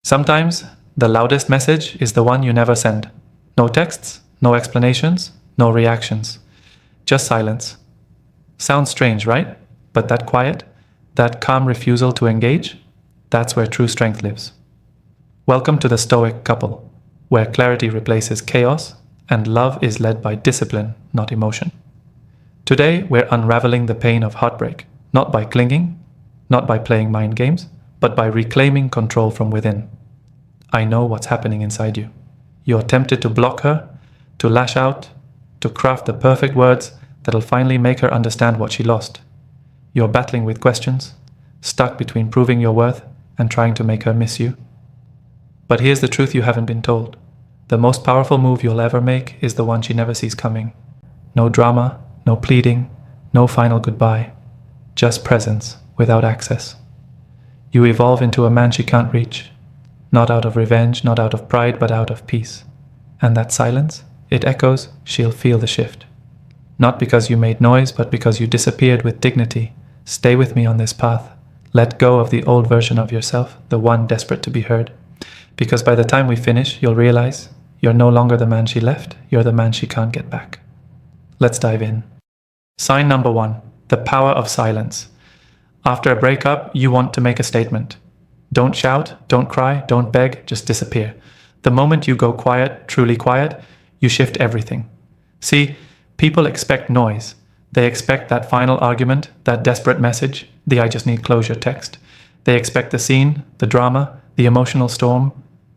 Sometimes, the loudest message is the one you never send. No texts, no explanations, no reactions. Just silence. Sounds strange, right? But that quiet, that calm refusal to engage, that's where true strength lives. Welcome to the Stoic couple, where clarity replaces chaos and love is led by discipline, not emotion. Today, we're unraveling the pain of heartbreak, not by clinging, not by playing mind games, but by reclaiming control from within. I know what's happening inside you. You're tempted to block her, to lash out, to craft the perfect words that'll finally make her understand what she lost. You're battling with questions, stuck between proving your worth and trying to make her miss you. But here's the truth you haven't been told. The most powerful move you'll ever make is the one she never sees coming. No drama, no pleading, no final goodbye. Just presence without access. You evolve into a man she can't reach. Not out of revenge, not out of pride, but out of peace. And that silence, it echoes, she'll feel the shift. Not because you made noise, but because you disappeared with dignity. Stay with me on this path. Let go of the old version of yourself, the one desperate to be heard. Because by the time we finish, you'll realize you're no longer the man she left, you're the man she can't get back. Let's dive in. Sign number 1, the power of silence. After a breakup, you want to make a statement. Don't shout, don't cry, don't beg, just disappear. The moment you go quiet, truly quiet, you shift everything. See, people expect noise. They expect that final argument, that desperate message, the I just need closure text. They expect the scene, the drama, the emotional storm.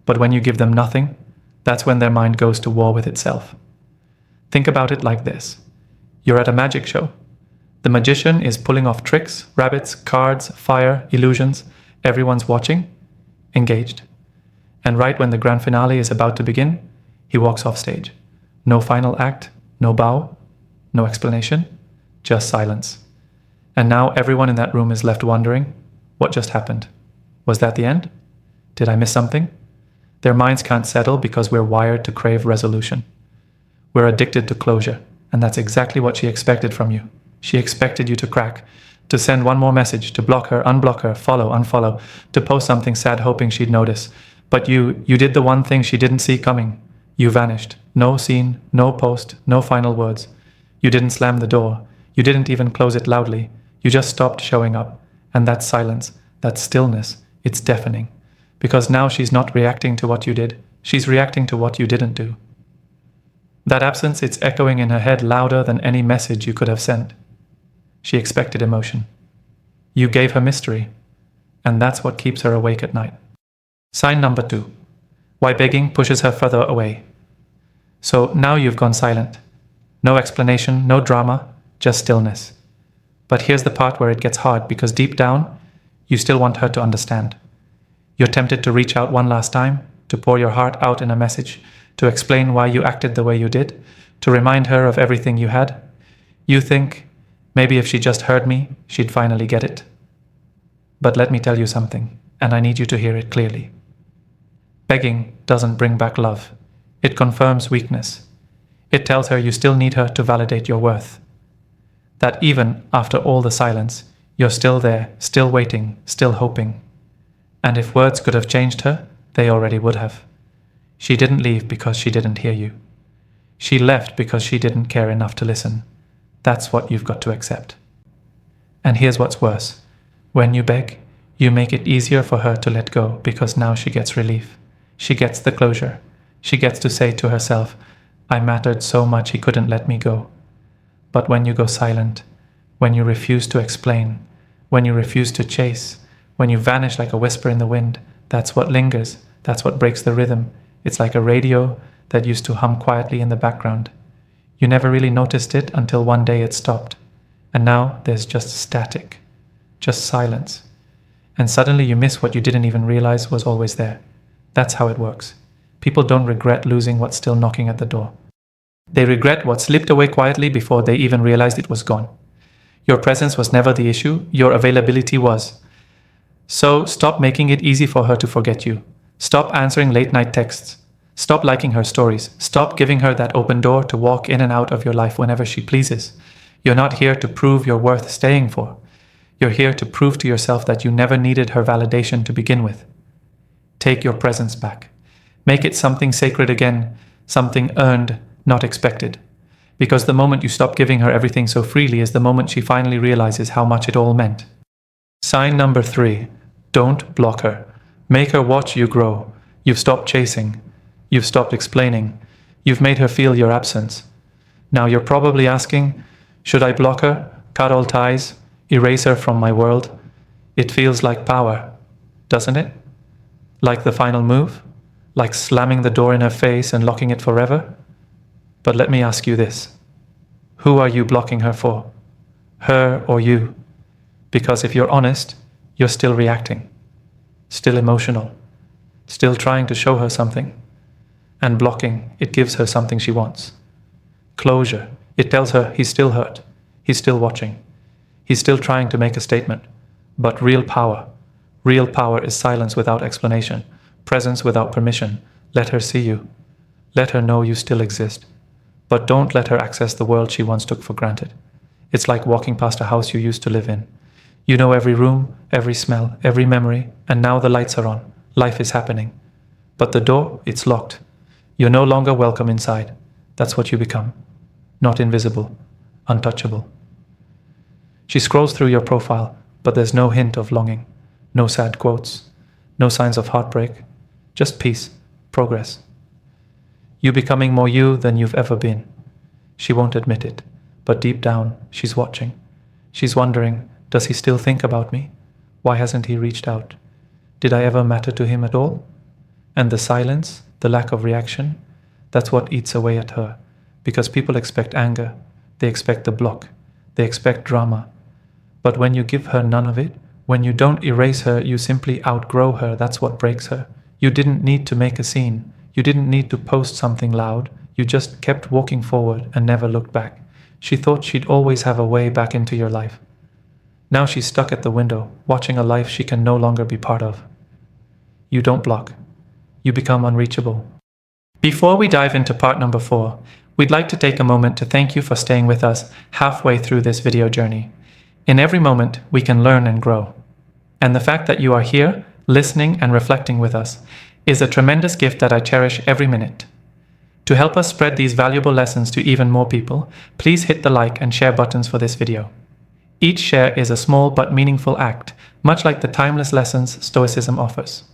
But when you give them nothing, that's when their mind goes to war with itself. Think about it like this. You're at a magic show. The magician is pulling off tricks, rabbits, cards, fire, illusions. Everyone's watching, engaged. And right when the grand finale is about to begin, he walks off stage. No final act, no bow, no explanation, just silence. And now everyone in that room is left wondering, what just happened? Was that the end? Did I miss something? Their minds can't settle because we're wired to crave resolution. We're addicted to closure, and that's exactly what she expected from you. She expected you to crack, to send one more message, to block her, unblock her, follow, unfollow, to post something sad hoping she'd notice. But you did the one thing she didn't see coming. You vanished. No scene, no post, no final words. You didn't slam the door. You didn't even close it loudly. You just stopped showing up. And that silence, that stillness, it's deafening. Because now she's not reacting to what you did. She's reacting to what you didn't do. That absence, it's echoing in her head louder than any message you could have sent. She expected emotion. You gave her mystery. And that's what keeps her awake at night. Sign number 2. Why begging pushes her further away. So now you've gone silent. No explanation, no drama, just stillness. But here's the part where it gets hard, because deep down, you still want her to understand. You're tempted to reach out one last time, to pour your heart out in a message, to explain why you acted the way you did, to remind her of everything you had. You think, maybe if she just heard me, she'd finally get it. But let me tell you something, and I need you to hear it clearly. Begging doesn't bring back love. It confirms weakness. It tells her you still need her to validate your worth. That even after all the silence, you're still there, still waiting, still hoping. And if words could have changed her, they already would have. She didn't leave because she didn't hear you. She left because she didn't care enough to listen. That's what you've got to accept. And here's what's worse. When you beg, you make it easier for her to let go, because now she gets relief. She gets the closure. She gets to say to herself, I mattered so much he couldn't let me go. But when you go silent, when you refuse to explain, when you refuse to chase, when you vanish like a whisper in the wind, that's what lingers. That's what breaks the rhythm. It's like a radio that used to hum quietly in the background. You never really noticed it until one day it stopped. And now there's just static, just silence. And suddenly you miss what you didn't even realize was always there. That's how it works. People don't regret losing what's still knocking at the door. They regret what slipped away quietly before they even realized it was gone. Your presence was never the issue, your availability was. So stop making it easy for her to forget you. Stop answering late-night texts. Stop liking her stories. Stop giving her that open door to walk in and out of your life whenever she pleases. You're not here to prove you're worth staying for. You're here to prove to yourself that you never needed her validation to begin with. Take your presence back. Make it something sacred again, something earned, not expected. Because the moment you stop giving her everything so freely is the moment she finally realizes how much it all meant. Sign number 3. Don't block her. Make her watch you grow. You've stopped chasing. You've stopped explaining. You've made her feel your absence. Now you're probably asking, should I block her, cut all ties, erase her from my world? It feels like power, doesn't it? Like the final move? Like slamming the door in her face and locking it forever? But let me ask you this. Who are you blocking her for? Her or you? Because if you're honest, you're still reacting, still emotional, still trying to show her something. And blocking, it gives her something she wants. Closure, it tells her he's still hurt, he's still watching, he's still trying to make a statement. But real power is silence without explanation, presence without permission. Let her see you. Let her know you still exist. But don't let her access the world she once took for granted. It's like walking past a house you used to live in. You know every room, every smell, every memory, and now the lights are on. Life is happening. But the door, it's locked. You're no longer welcome inside. That's what you become. Not invisible, untouchable. She scrolls through your profile, but there's no hint of longing, no sad quotes, no signs of heartbreak, just peace, progress. You becoming more you than you've ever been. She won't admit it, but deep down, she's watching. She's wondering, does he still think about me? Why hasn't he reached out? Did I ever matter to him at all? And the silence, the lack of reaction, that's what eats away at her. Because people expect anger, they expect the block, they expect drama. But when you give her none of it, when you don't erase her, you simply outgrow her. That's what breaks her. You didn't need to make a scene. You didn't need to post something loud. You just kept walking forward and never looked back. She thought she'd always have a way back into your life. Now she's stuck at the window, watching a life she can no longer be part of. You don't block. You become unreachable. Before we dive into part number 4, we'd like to take a moment to thank you for staying with us halfway through this video journey. In every moment, we can learn and grow. And the fact that you are here, listening and reflecting with us, is a tremendous gift that I cherish every minute. To help us spread these valuable lessons to even more people, please hit the like and share buttons for this video. Each share is a small but meaningful act, much like the timeless lessons Stoicism offers.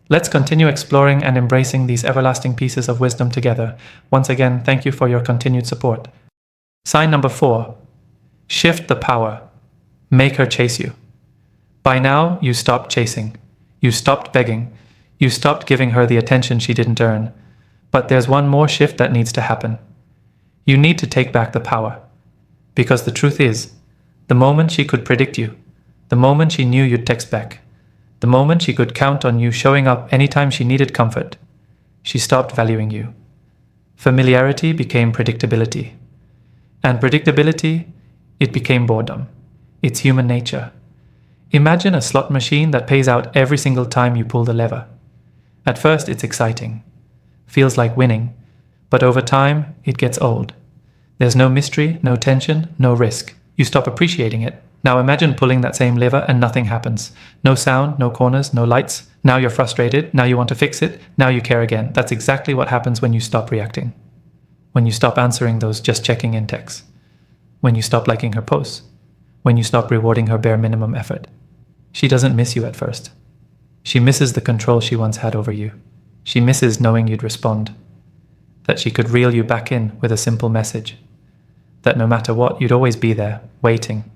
Let's continue exploring and embracing these everlasting pieces of wisdom together. Once again, thank you for your continued support. Sign number 4. Shift the power. Make her chase you. By now, you stopped chasing. You stopped begging. You stopped giving her the attention she didn't earn. But there's one more shift that needs to happen. You need to take back the power. Because the truth is, the moment she could predict you, the moment she knew you'd text back, the moment she could count on you showing up anytime she needed comfort, she stopped valuing you. Familiarity became predictability. And predictability, it became boredom. It's human nature. Imagine a slot machine that pays out every single time you pull the lever. At first, it's exciting. Feels like winning. But over time, it gets old. There's no mystery, no tension, no risk. You stop appreciating it. Now imagine pulling that same lever and nothing happens. No sound, no corners, no lights. Now you're frustrated. Now you want to fix it. Now you care again. That's exactly what happens when you stop reacting. When you stop answering those just checking in texts. When you stop liking her posts. When you stop rewarding her bare minimum effort. She doesn't miss you at first. She misses the control she once had over you. She misses knowing you'd respond. That she could reel you back in with a simple message. That no matter what, you'd always be there, waiting.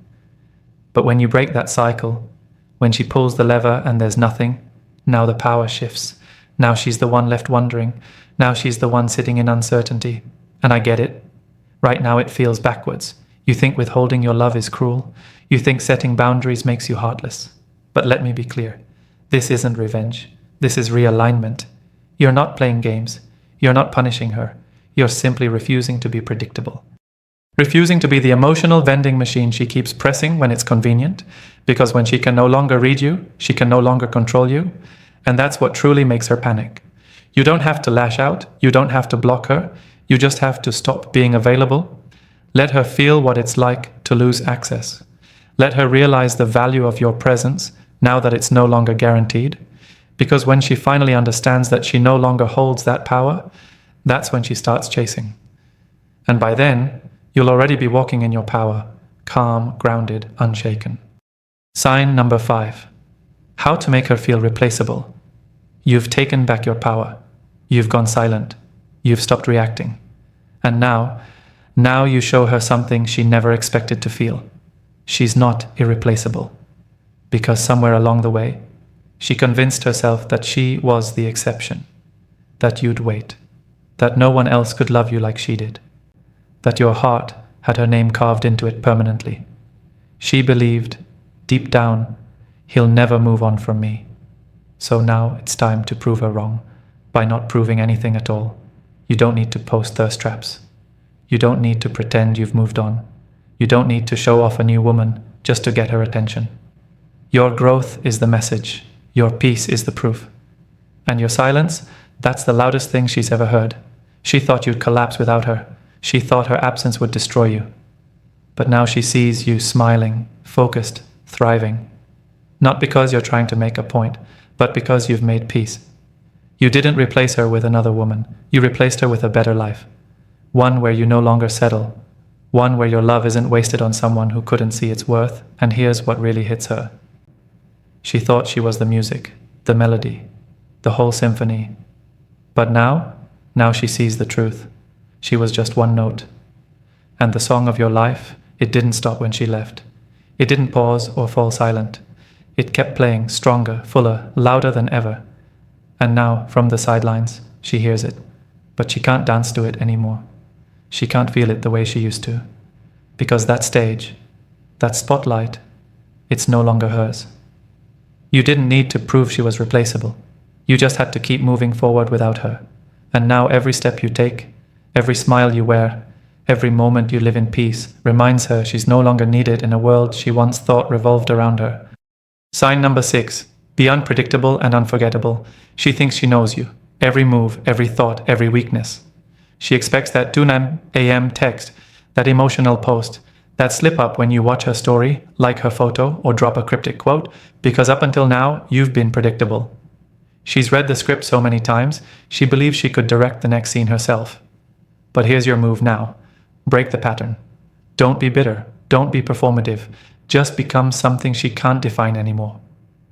But when you break that cycle, when she pulls the lever and there's nothing, now the power shifts. Now she's the one left wondering. Now she's the one sitting in uncertainty. And I get it. Right now it feels backwards. You think withholding your love is cruel. You think setting boundaries makes you heartless. But let me be clear. This isn't revenge. This is realignment. You're not playing games. You're not punishing her. You're simply refusing to be predictable. Refusing to be the emotional vending machine she keeps pressing when it's convenient, because when she can no longer read you, she can no longer control you, and that's what truly makes her panic. You don't have to lash out, you don't have to block her, you just have to stop being available. Let her feel what it's like to lose access. Let her realize the value of your presence now that it's no longer guaranteed. Because when she finally understands that she no longer holds that power, that's when she starts chasing. And by then, you'll already be walking in your power, calm, grounded, unshaken. Sign number 5. How to make her feel replaceable. You've taken back your power. You've gone silent. You've stopped reacting. And now you show her something she never expected to feel. She's not irreplaceable. Because somewhere along the way, she convinced herself that she was the exception, that you'd wait, that no one else could love you like she did, that your heart had her name carved into it permanently. She believed, deep down, he'll never move on from me. So now it's time to prove her wrong by not proving anything at all. You don't need to post thirst traps. You don't need to pretend you've moved on. You don't need to show off a new woman just to get her attention. Your growth is the message. Your peace is the proof. And your silence, that's the loudest thing she's ever heard. She thought you'd collapse without her. She thought her absence would destroy you. But now she sees you smiling, focused, thriving. Not because you're trying to make a point, but because you've made peace. You didn't replace her with another woman. You replaced her with a better life. One where you no longer settle. One where your love isn't wasted on someone who couldn't see its worth. And here's what really hits her. She thought she was the music, the melody, the whole symphony. But now she sees the truth. She was just one note. And the song of your life, it didn't stop when she left. It didn't pause or fall silent. It kept playing, stronger, fuller, louder than ever. And now, from the sidelines, she hears it. But she can't dance to it anymore. She can't feel it the way she used to. Because that stage, that spotlight, it's no longer hers. You didn't need to prove she was replaceable. You just had to keep moving forward without her. And now every step you take, every smile you wear, every moment you live in peace reminds her she's no longer needed in a world she once thought revolved around her. Sign number 6. Be unpredictable and unforgettable. She thinks she knows you. Every move, every thought, every weakness. She expects that 2 a.m. text, that emotional post, that slip up when you watch her story, like her photo, or drop a cryptic quote, because up until now, you've been predictable. She's read the script so many times, she believes she could direct the next scene herself. But here's your move now. Break the pattern. Don't be bitter. Don't be performative. Just become something she can't define anymore.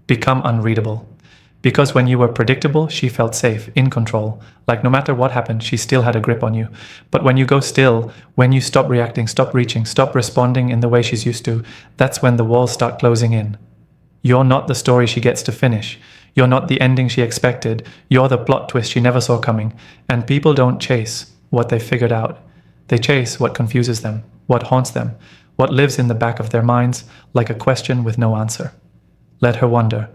Become unreadable. Because when you were predictable, she felt safe, in control. Like no matter what happened, she still had a grip on you. But when you go still, when you stop reacting, stop reaching, stop responding in the way she's used to, that's when the walls start closing in. You're not the story she gets to finish. You're not the ending she expected. You're the plot twist she never saw coming. And people don't chase what they figured out. They chase what confuses them, what haunts them, what lives in the back of their minds like a question with no answer. Let her wonder.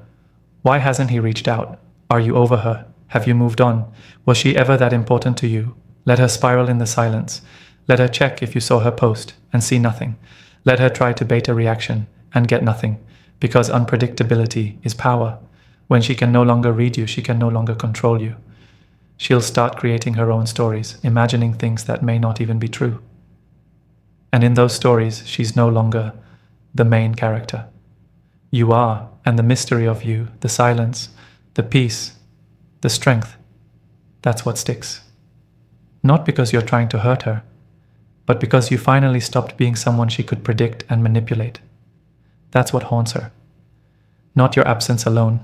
Why hasn't he reached out? Are you over her? Have you moved on? Was she ever that important to you? Let her spiral in the silence. Let her check if you saw her post and see nothing. Let her try to bait a reaction and get nothing, because unpredictability is power. When she can no longer read you, she can no longer control you. She'll start creating her own stories, imagining things that may not even be true. And in those stories, she's no longer the main character. You are, and the mystery of you, the silence, the peace, the strength, that's what sticks. Not because you're trying to hurt her, but because you finally stopped being someone she could predict and manipulate. That's what haunts her. Not your absence alone,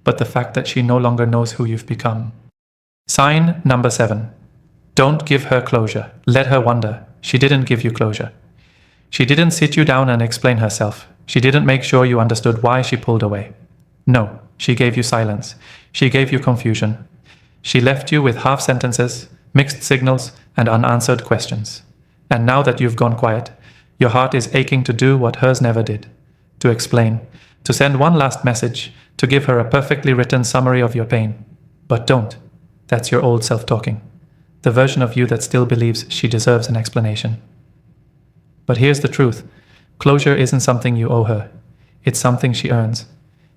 but the fact that she no longer knows who you've become. Sign number 7. Don't give her closure. Let her wonder. She didn't give you closure. She didn't sit you down and explain herself. She didn't make sure you understood why she pulled away. No, she gave you silence. She gave you confusion. She left you with half sentences, mixed signals, and unanswered questions. And now that you've gone quiet, your heart is aching to do what hers never did. To explain, to send one last message, to give her a perfectly written summary of your pain. But don't. That's your old self talking. The version of you that still believes she deserves an explanation. But here's the truth. Closure isn't something you owe her. It's something she earns.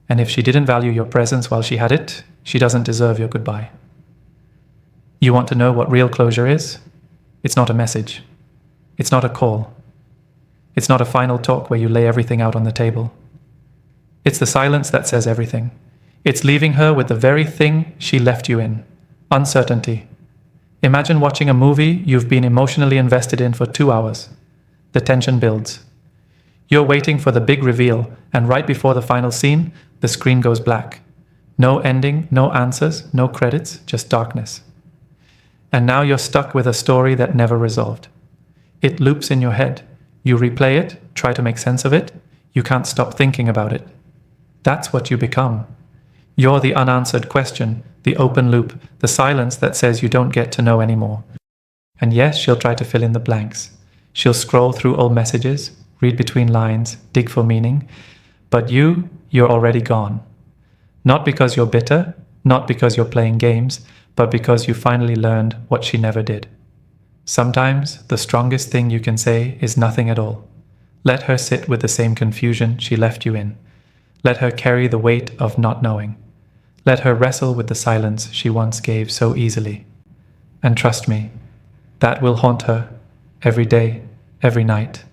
And if she didn't value your presence while she had it, she doesn't deserve your goodbye. You want to know what real closure is? It's not a message. It's not a call. It's not a final talk where you lay everything out on the table. It's the silence that says everything. It's leaving her with the very thing she left you in: uncertainty. Imagine watching a movie you've been emotionally invested in for 2 hours. The tension builds. You're waiting for the big reveal, and right before the final scene, the screen goes black. No ending, no answers, no credits, just darkness. And now you're stuck with a story that never resolved. It loops in your head. You replay it, try to make sense of it. You can't stop thinking about it. That's what you become. You're the unanswered question, the open loop, the silence that says you don't get to know anymore. And yes, she'll try to fill in the blanks. She'll scroll through old messages, read between lines, dig for meaning. But you're already gone. Not because you're bitter, not because you're playing games, but because you finally learned what she never did. Sometimes the strongest thing you can say is nothing at all. Let her sit with the same confusion she left you in. Let her carry the weight of not knowing. Let her wrestle with the silence she once gave so easily. And trust me, that will haunt her every day, every night.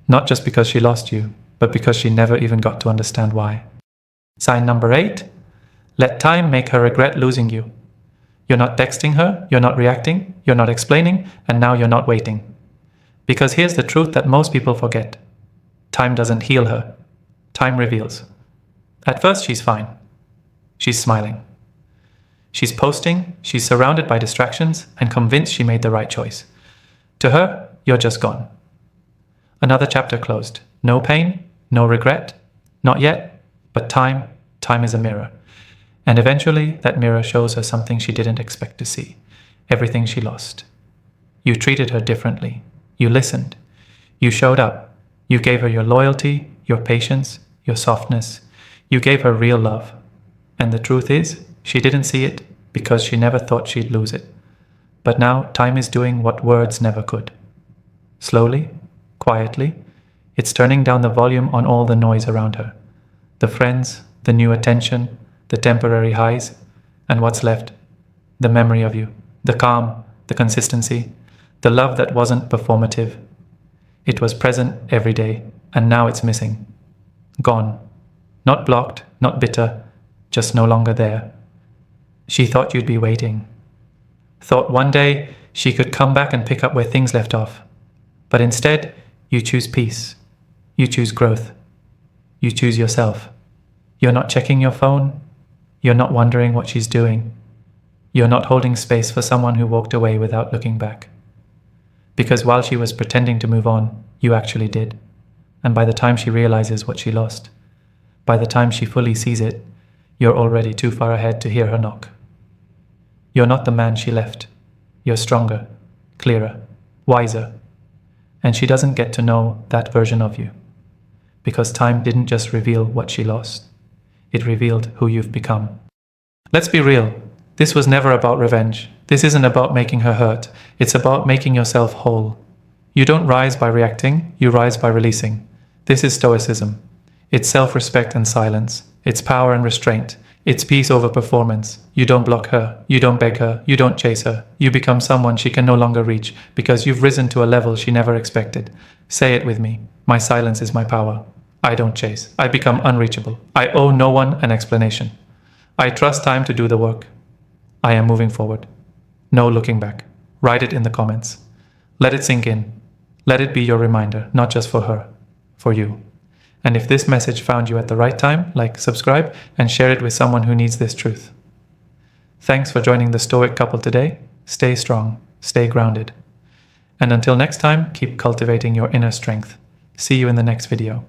Not just because she lost you, but because she never even got to understand why. Sign number 8, let time make her regret losing you. You're not texting her, you're not reacting, you're not explaining, and now you're not waiting. Because here's the truth that most people forget. Time doesn't heal her. Time reveals. At first, she's fine. She's smiling. She's posting, she's surrounded by distractions, and convinced she made the right choice. To her, you're just gone. Another chapter closed. No pain, no regret. Not yet, but time is a mirror. And eventually, that mirror shows her something she didn't expect to see. Everything she lost. You treated her differently. You listened. You showed up. You gave her your loyalty, your patience, your softness. You gave her real love. And the truth is, she didn't see it because she never thought she'd lose it. But now, time is doing what words never could. Slowly, quietly, it's turning down the volume on all the noise around her. The friends, the new attention, the temporary highs, and what's left? The memory of you, the calm, the consistency, the love that wasn't performative. It was present every day, and now it's missing. Gone. Not blocked, not bitter, just no longer there. She thought you'd be waiting. Thought one day she could come back and pick up where things left off. But instead, you choose peace. You choose growth. You choose yourself. You're not checking your phone. You're not wondering what she's doing. You're not holding space for someone who walked away without looking back. Because while she was pretending to move on, you actually did. And by the time she realizes what she lost, by the time she fully sees it, you're already too far ahead to hear her knock. You're not the man she left. You're stronger, clearer, wiser. And she doesn't get to know that version of you. Because time didn't just reveal what she lost. It revealed who you've become. Let's be real. This was never about revenge. This isn't about making her hurt. It's about making yourself whole. You don't rise by reacting, you rise by releasing. This is Stoicism. It's self-respect and silence. It's power and restraint. It's peace over performance. You don't block her. You don't beg her. You don't chase her. You become someone she can no longer reach because you've risen to a level she never expected. Say it with me. My silence is my power. I don't chase. I become unreachable. I owe no one an explanation. I trust time to do the work. I am moving forward. No looking back. Write it in the comments. Let it sink in. Let it be your reminder, not just for her, for you. And if this message found you at the right time, like, subscribe, and share it with someone who needs this truth. Thanks for joining the Stoic couple today. Stay strong, stay grounded. And until next time, keep cultivating your inner strength. See you in the next video.